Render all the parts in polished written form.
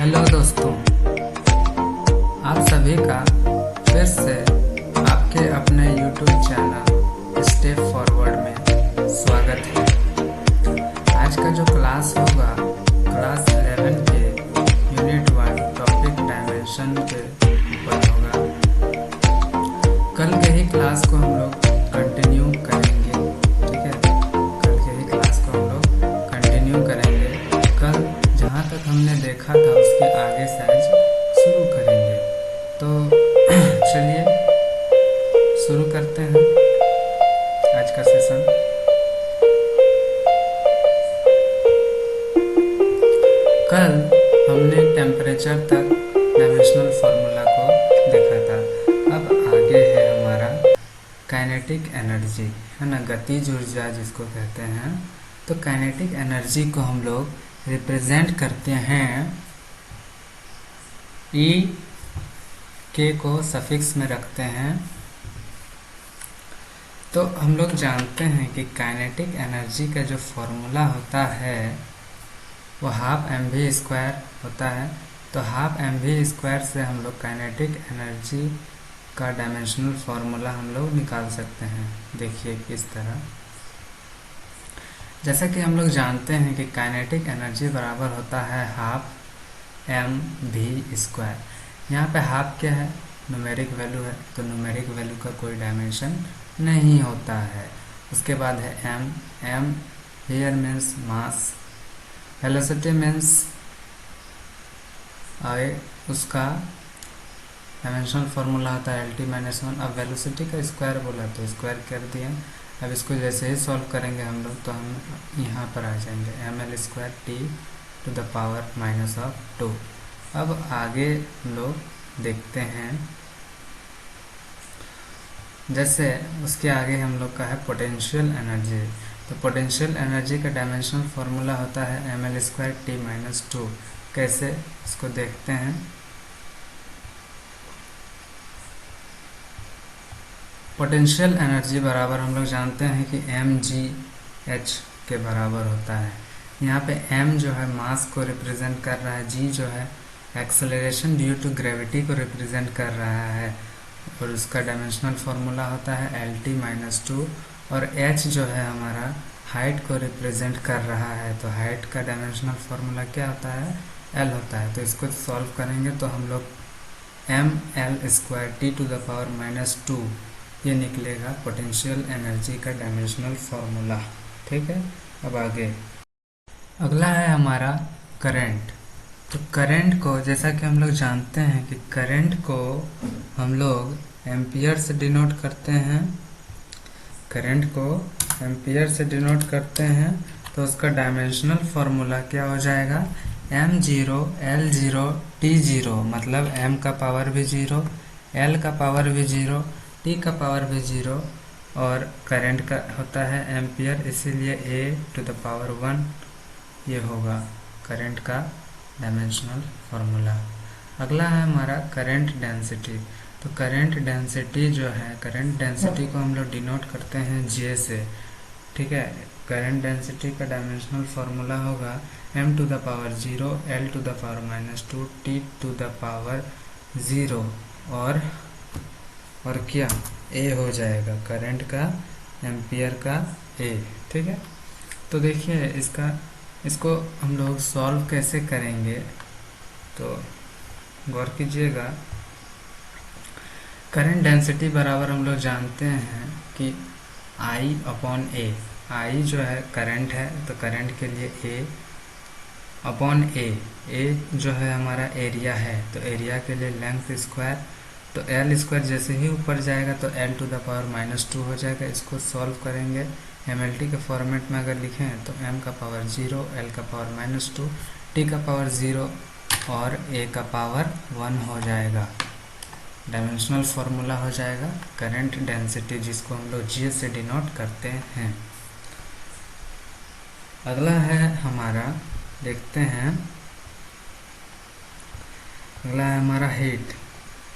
Hello दोस्तों, आप सभी का फिर से आपके अपने YouTube चैनल स्टेप फॉरवर्ड में स्वागत है। आज का जो क्लास होगा क्लास 11 के यूनिट 1 टॉपिक डायमेंशन के ऊपर होगा। कल के ही क्लास को हम लोग कंटिन्यू करेंगे, ठीक है। कल के ही क्लास को हम लोग कंटिन्यू करेंगे। कल जहाँ तक हमने देखा था उसके आगे से आज शुरू करेंगे। तो चलिए शुरू करते हैं आज का सेशन। कल हमने टेम्परेचर तक डायमेंशनल फार्मूला को देखा था। अब आगे है हमारा काइनेटिक एनर्जी, है ना, गतिज ऊर्जा जिसको कहते हैं। तो काइनेटिक एनर्जी को हम लोग रिप्रेजेंट करते हैं ई के को सफिक्स में रखते हैं। तो हम लोग जानते हैं कि काइनेटिक एनर्जी का जो फॉर्मूला होता है वो हाफ एम वी स्क्वायर होता है। तो हाफ एम वी स्क्वायर से हम लोग काइनेटिक एनर्जी का डायमेंशनल फार्मूला हम लोग निकाल सकते हैं। देखिए किस तरह, जैसा कि हम लोग जानते हैं कि काइनेटिक एनर्जी बराबर होता है हाफ एम वी स्क्वायर। यहाँ पे हाफ क्या है, न्यूमेरिक वैल्यू है, तो न्यूमेरिक वैल्यू का कोई डायमेंशन नहीं होता है। उसके बाद है am here means mass, velocity means उसका डायमेंशनल फार्मूला होता है एल टी माइनस 1। अब वेलोसिटी का स्क्वायर बोला तो स्क्वायर कर दिए। अब इसको जैसे ही सॉल्व करेंगे हम लोग तो हम यहाँ पर आ जाएंगे M L square T to the power minus of 2। अब आगे हम लोग देखते हैं, जैसे उसके आगे हम लोग का है पोटेंशियल एनर्जी। तो पोटेंशियल एनर्जी का डायमेंशनल फार्मूला होता है M L square T minus 2। कैसे, इसको देखते हैं। पोटेंशियल एनर्जी बराबर हम लोग जानते हैं कि एम जी एच के बराबर होता है। यहाँ पे एम जो है मास को रिप्रेजेंट कर रहा है, जी जो है एक्सेलरेशन ड्यू टू ग्रेविटी को रिप्रेजेंट कर रहा है, और उसका डायमेंशनल फार्मूला होता है एल टी माइनस 2। और एच जो है हमारा हाइट को रिप्रेजेंट कर रहा है, तो हाइट का डायमेंशनल फार्मूला क्या होता है, एल होता है। तो इसको सॉल्व करेंगे तो हम लोग M L square T to the power minus 2 ये निकलेगा पोटेंशियल एनर्जी का डायमेंशनल फार्मूला, ठीक है। अब आगे अगला है हमारा करंट। तो करंट को, जैसा कि हम लोग जानते हैं कि करंट को हम लोग एम्पियर से डिनोट करते हैं। करंट को एम्पियर से डिनोट करते हैं, तो उसका डायमेंशनल फार्मूला क्या हो जाएगा, M zero L zero T zero, मतलब एम का पावर भी जीरो, एल का पावर भी जीरो, टी का पावर भी जीरो, और करंट का होता है एम्पियर, इसीलिए ए टू द पावर 1 ये होगा करंट का डायमेंशनल फार्मूला। अगला है हमारा करंट डेंसिटी। तो करंट डेंसिटी जो है, करंट डेंसिटी को हम लोग डिनोट करते हैं जे से, ठीक है। करंट डेंसिटी का डायमेंशनल फार्मूला होगा m to the power 0 l to the power minus 2 t to the power 0, और क्या, ए हो जाएगा करंट का एम्पियर का ए, ठीक है। तो देखिए इसको हम लोग सॉल्व कैसे करेंगे, तो गौर कीजिएगा। करंट डेंसिटी बराबर हम लोग जानते हैं कि आई अपॉन ए। आई जो है करंट है, तो करंट के लिए ए अपॉन ए जो है हमारा एरिया है, तो एरिया के लिए लेंथ स्क्वायर, तो एल स्क्वायर जैसे ही ऊपर जाएगा तो L to the power minus 2 हो जाएगा। इसको सॉल्व करेंगे एम एल टी के फॉर्मेट में अगर लिखें तो एम का पावर 0, एल का पावर माइनस 2, टी का पावर 0 और ए का पावर 1 हो जाएगा। डायमेंशनल फार्मूला हो जाएगा करंट डेंसिटी, जिसको हम लोग जी से डिनोट करते हैं। अगला है हमारा, देखते हैं, अगला है हमारा हीट।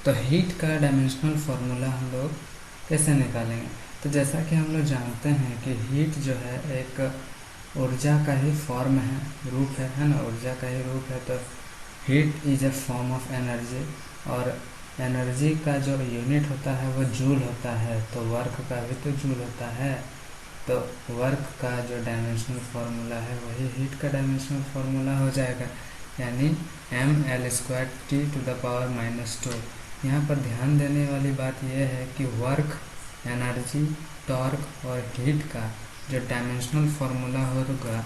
तो हीट का डायमेंशनल फार्मूला हम लोग कैसे निकालेंगे, तो जैसा कि हम लोग जानते हैं कि हीट जो है एक ऊर्जा का ही फॉर्म है, रूप है ना, ऊर्जा का ही रूप है। तो heat is a form of energy, और एनर्जी का जो यूनिट होता है वो जूल होता है, तो वर्क का भी तो जूल होता है। तो वर्क का जो डायमेंशनल फार्मूला है वही हीट का डायमेंशनल फार्मूला हो जाएगा, यानी mL²T⁻²। यहाँ पर ध्यान देने वाली बात यह है कि वर्क, एनर्जी, टॉर्क और हीट का जो डायमेंशनल फार्मूला होगा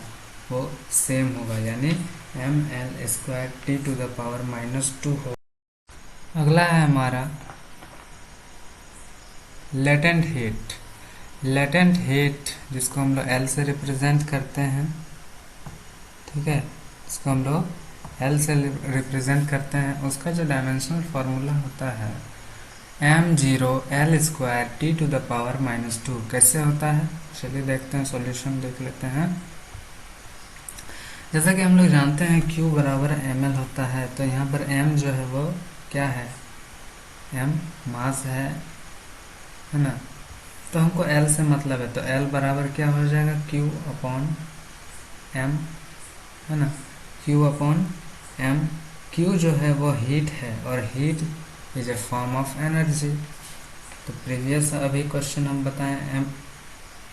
वो सेम होगा, यानी mL²T⁻² हो। अगला है हमारा लेटेंट हीट। लेटेंट हीट जिसको हम लोग L से रिप्रेजेंट करते हैं, ठीक है, इसको हम लोग L से रिप्रेजेंट करते हैं, उसका जो डायमेंशनल फार्मूला होता है m0L²T⁻²। कैसे होता है, चलिए देखते हैं, सॉल्यूशन देख लेते हैं। जैसा कि हम लोग जानते हैं Q बराबर ml होता है, तो यहाँ पर m जो है वो क्या है, m मास है ना, तो हमको L से मतलब है, तो L बराबर क्या हो जाएगा, Q/m, है ना, Q/m। Q जो है वो हीट है, और heat is a form of energy. तो प्रीवियस अभी क्वेश्चन हम बताएं, m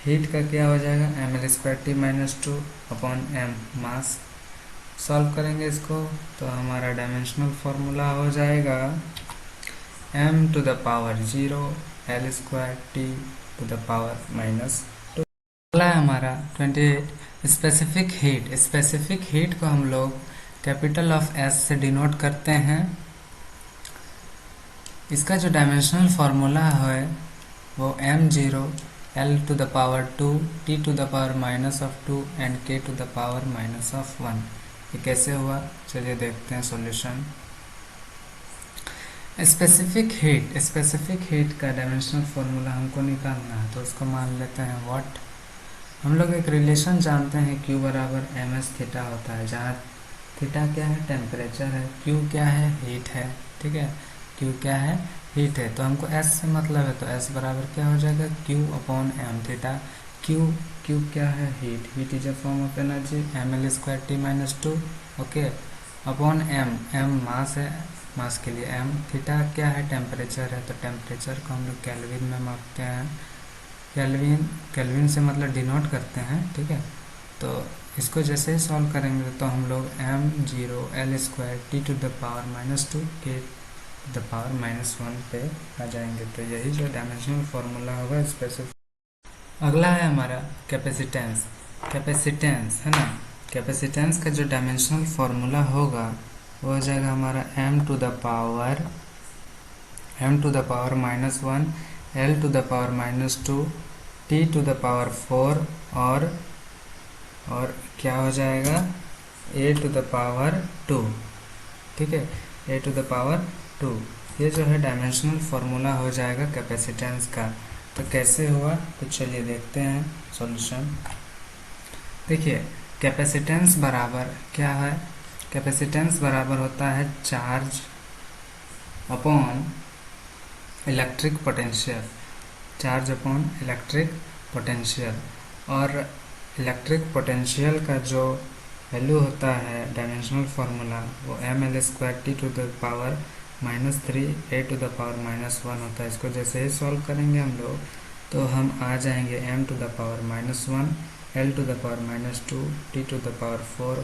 हीट का क्या हो जाएगा, mL²T⁻²/m मास। सॉल्व करेंगे इसको तो हमारा डायमेंशनल फार्मूला हो जाएगा m⁻0 L²T⁻²। अगला है हमारा 28 स्पेसिफिक हीट। स्पेसिफिक हीट को हम लोग कैपिटल ऑफ S से डिनोट करते हैं। इसका जो डायमेंशनल फार्मूला है वो m0 L⁻², T⁻⁻² and K⁻⁻1। ये कैसे हुआ, चलिए देखते हैं सॉल्यूशन। स्पेसिफिक हीट का डायमेंशनल फार्मूला हमको निकालना है, तो उसको मान लेते हैं व्हाट। हम लोग एक रिलेशन जानते हैं, Q बराबर ms∠θ होता है, जहाँ थीटा क्या है, टेम्परेचर है, Q क्या है, हीट है, ठीक है, Q क्या है, हीट है। तो हमको S से मतलब है, तो S बराबर क्या हो जाएगा, Q/m। Q क्या है, heat is a form of energy, mL²T⁻², okay, upon m मास है, मास के लिए m, थीटा क्या है, टेम्परेचर है, तो टेम्परेचर को हम लोग केल्विन में मापते हैं, केल्विन से मतलब डिनोट करते हैं, ठीक है। तो इसको जैसे ही सॉल्व करेंगे तो हम लोग m0 L²T⁻², K⁻−1 पे आ जाएंगे। तो यही जो डायमेंशनल फार्मूला होगा स्पेसिफिक। अगला है हमारा कैपेसिटेंस है ना। कैपेसिटेंस का जो डायमेंशनल फार्मूला होगा वो हो जाएगा हमारा m⁻⁻⁻⁻⁻⁻⁻⁻⁻⁻⁻⁻⁻⁻⁻⁻⁻⁻⁻⁻⁻⁻⁻⁻⁻⁻⁻⁻⁻⁻⁻⁻ L⁻⁻2 T⁻⁴ और क्या हो जाएगा A⁻², ठीक है, A⁻²। ये जो है डायमेंशनल फार्मूला हो जाएगा कैपेसिटेंस का। तो कैसे हुआ, तो चलिए देखते हैं सॉल्यूशन। देखिए कैपेसिटेंस बराबर क्या है, कैपेसिटेंस बराबर होता है charge upon electric potential, charge upon electric potential. और इलेक्ट्रिक पोटेंशियल का जो वैल्यू होता है डायमेंशनल फार्मूला वो mL²T⁻⁻³ A⁻⁻1 होता है। इसको जैसे ही सॉल्व करेंगे हम लोग तो हम आ जाएंगे m⁻⁻1 L⁻⁻2 T⁻⁴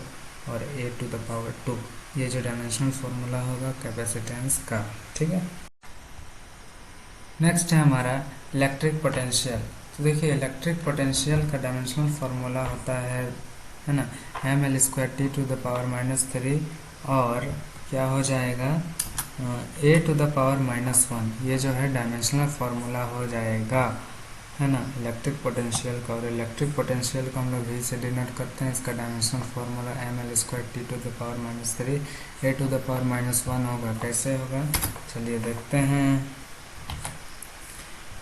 और A⁻²। ये जो डायमेंशनल फार्मूला होगा कैपेसिटेंस का, ठीक है। नेक्स्ट है हमारा इलेक्ट्रिक पोटेंशियल। तो देखिए इलेक्ट्रिक पोटेंशियल का डायमेंशनल फार्मूला होता है ना, mL²T⁻⁻³ और क्या हो जाएगा A⁻⁻1। ये जो है डायमेंशनल फार्मूला हो जाएगा, है ना, इलेक्ट्रिक पोटेंशियल का। और इलेक्ट्रिक पोटेंशियल को हम लोग V से डिनोट करते हैं। इसका डायमेंशनल फार्मूला mL²T⁻⁻³ A⁻⁻1 होगा। कैसे होगा, चलिए देखते हैं।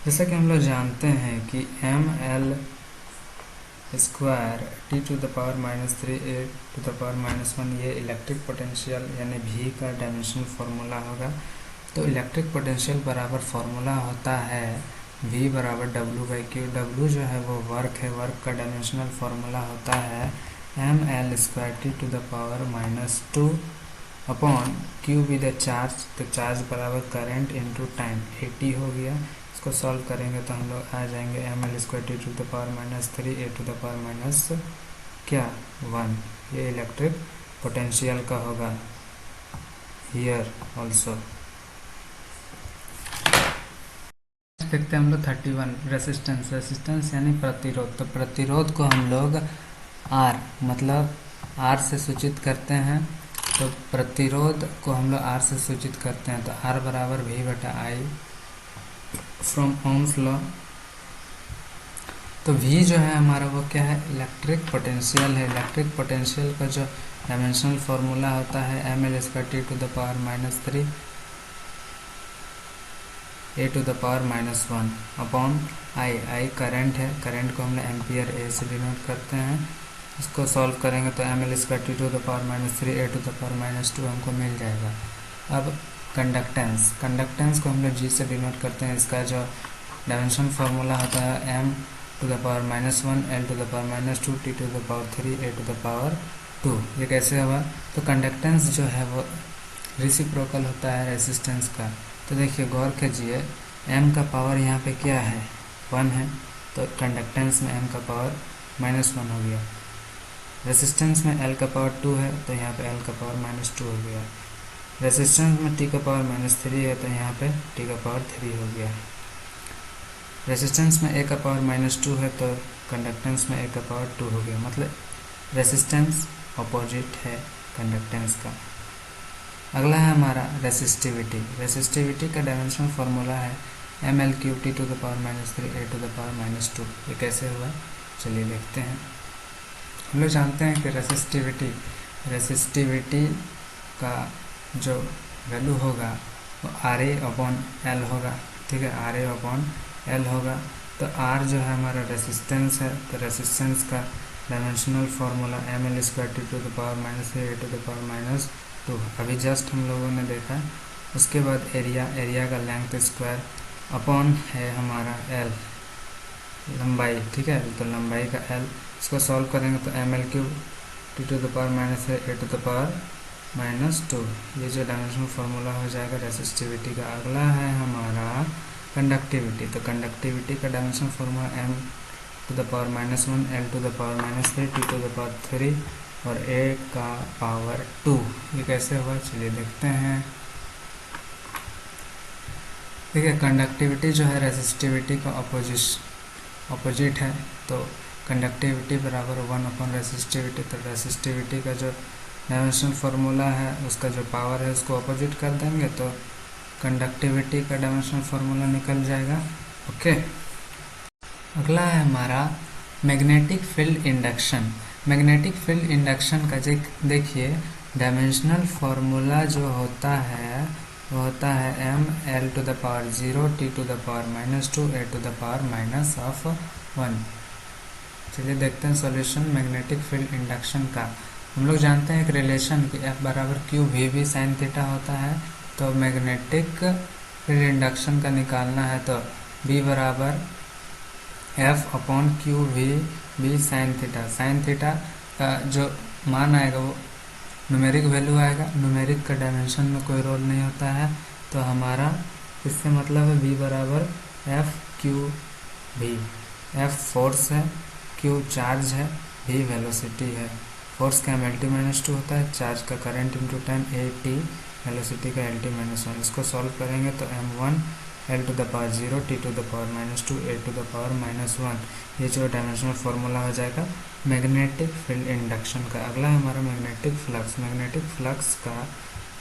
जैसा कि हम लोग जानते हैं कि mL²T⁻⁻3 A⁻⁻1 ये इलेक्ट्रिक पोटेंशियल यानी V का डायमेंशनल फार्मूला होगा। तो इलेक्ट्रिक पोटेंशियल बराबर फार्मूला होता है V बराबर W/Q। W जो है वो वर्क है, वर्क का डायमेंशनल फार्मूला होता है mL²T⁻⁻2 upon Q be the charge, तो चार्ज बराबर करंट इंटू टाइम 80 हो गया। इसको सॉल्व करेंगे तो हम लोग आ जाएंगे M L square T to the power minus 3 A to the power minus क्या 1। ये इलेक्ट्रिक पोटेंशियल का होगा हियर ऑल्सो। देखते हैं हम लोग 31 रेसिस्टेंस। रेसिस्टेंस यानी प्रतिरोध। तो प्रतिरोध को हम लोग आर मतलब आर से सूचित करते हैं। तो प्रतिरोध को हम लोग आर से सूचित करते हैं, तो आर बराबर वी बटा आई फ्रॉम ओम्स लॉ। तो वी जो है हमारा वो क्या है, इलेक्ट्रिक पोटेंशियल है। इलेक्ट्रिक पोटेंशियल का जो डायमेंशनल फार्मूला होता है M L square T to the power minus 3 A to the power minus 1 upon I. I current है, करंट को हम लोग एम्पियर ए से डिनोट करते हैं। इसको सॉल्व करेंगे तो M L square T to the power minus 3 A to the power minus 2 हमको मिल जाएगा। अब कंडक्टेंस, कंडक्टेंस को हम लोग जी से डिनोट करते हैं। इसका जो डायमेंशन फार्मूला होता है M to the power minus 1 L to the power minus 2 T to the power 3 A to the power 2। ये कैसे हुआ, तो कंडक्टेंस जो है वो रेसिप्रोकल होता है रेसिस्टेंस का। तो देखिए गौर कीजिए, एम का पावर यहाँ पे क्या है 1 है, तो कंडक्टेंस में एम का पावर माइनस 1 हो गया। रेसिस्टेंस में एल का पावर 2 है, तो यहाँ पे एल का पावर माइनस 2 हो गया। रेसिस्टेंस में टी का पावर माइनस 3 है, तो यहाँ पे टी का पावर 3 हो गया। रेसिस्टेंस में ए का पावर माइनस 2 है, तो कंडक्टेंस में ए का पावर 2 हो गया। मतलब रेसिस्टेंस अपोजिट है कंडक्टेंस का। अगला है हमारा रेसिस्टिविटी। रेसिस्टिविटी का डायमेंशनल फार्मूला है M L cube T to the power minus 3 A to the power minus 2। ये कैसे हुआ, चलिए देखते हैं। हम लोग जानते हैं कि रेसिस्टिविटी का जो वैल्यू होगा वो आर ए अपॉन एल होगा। ठीक है, आर ए अपॉन एल होगा। तो आर जो है हमारा रेसिस्टेंस है, तो रेसिस्टेंस का dimensional formula M L square T to the power minus 3 A to the power minus 2 अभी जस्ट हम लोगों ने देखा। उसके बाद एरिया, एरिया का लेंथ स्क्वायर अपॉन है हमारा एल लंबाई। ठीक है, तो लंबाई का एल, इसको सॉल्व करेंगे तो M L cube T to the power minus है A to the power minus 2। ये जो डायमेंशनल फार्मूला हो जाएगा रेसिस्टिविटी का। अगला है हमारा कंडक्टिविटी। तो कंडक्टिविटी का dimensional formula M to the power minus 1 L to the power minus 3 T to the power 3 और ए का पावर 2। ये कैसे होगा, चलिए देखते हैं। ठीक है, कंडक्टिविटी जो है रेसिस्टिविटी का अपोजिट है, तो कंडक्टिविटी बराबर 1 अपॉन रेसिस्टिविटी। तो रेसिस्टिविटी का जो डायमेंशनल फार्मूला है उसका जो पावर है उसको अपोजिट कर देंगे तो कंडक्टिविटी का डायमेंशनल फार्मूला निकल जाएगा। ओके, अगला है हमारा magnetic field induction. Magnetic field induction का देखिए डायमेंशनल फार्मूला जो होता है वो होता है M L to the power 0 T to the power minus 2 A to the power minus of 1। चलिए देखते हैं सॉल्यूशन मैग्नेटिक फील्ड इंडक्शन का। हम लोग जानते हैं एक रिलेशन कि एफ बराबर Q V B sine theta होता है। तो मैग्नेटिक फील्ड इंडक्शन का निकालना है तो बी बराबर F upon Q V B sine theta. Sine theta का जो मान आएगा वो न्यूमेरिक वैल्यू आएगा। न्यूमेरिक का डायमेंशन में कोई रोल नहीं होता है, तो हमारा इससे मतलब है बी बराबर F Q V. F force है, क्यू चार्ज है, वी वेलोसिटी है। फोर्स का एम एल टी माइनस 2 होता है, चार्ज का current into time A T, velocity का एल टी माइनस 1। इसको सॉल्व करेंगे तो m1 L to the power 0 T to the power minus 2 A to the power minus 1। ये जो डायमेंशनल फार्मूला हो जाएगा मैग्नेटिक फील्ड इंडक्शन का। अगला है हमारा मैग्नेटिक फ्लक्स। मैग्नेटिक फ्लक्स का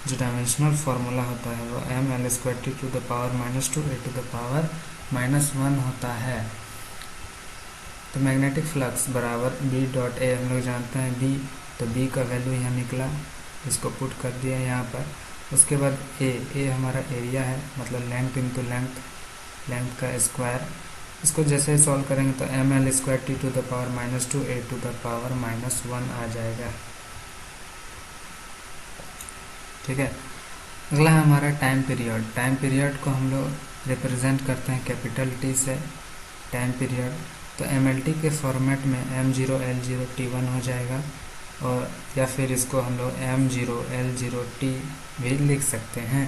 जो डायमेंशनल फार्मूला होता है वो M L square T to the power minus 2 A to the power minus 1 होता है। तो मैग्नेटिक फ्लक्स बराबर बी डॉट ए, हम लोग जानते हैं बी, तो बी का वैल्यू यहाँ निकला, इसको पुट कर दिया यहाँ पर। उसके बाद ए हमारा एरिया है, मतलब लेंथ इंटू लेंथ का स्क्वायर। इसको जैसे सॉल्व करेंगे तो M L square T to the power minus 2 A to the power minus 1 आ जाएगा। ठीक है, अगला है हमारा टाइम पीरियड। टाइम पीरियड को हम लोग रिप्रेजेंट करते हैं कैपिटल टी से, टाइम पीरियड। तो एम एल टी के फॉर्मेट में m0 L0 T1 हो जाएगा। और या फिर इसको हम लोग m0 l0 t भी लिख सकते हैं।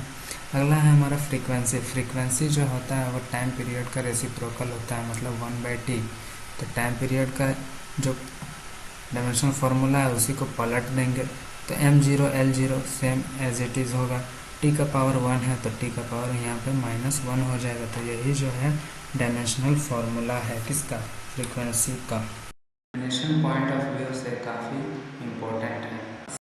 अगला है हमारा फ्रीक्वेंसी। फ्रीक्वेंसी जो होता है वो टाइम पीरियड का रेसिप्रोकल होता है, मतलब 1/t। तो टाइम पीरियड का जो डायमेंशनल फार्मूला है उसी को पलट देंगे, तो m0 l0 same as it is होगा। t का पावर 1 है तो t का पावर यहाँ पे -1 हो जाएगा। तो यही जो है डायमेंशनल फार्मूला है किसका, फ्रीक्वेंसी का। डायमेंशन पॉइंट ऑफ व्यू से काफ़ी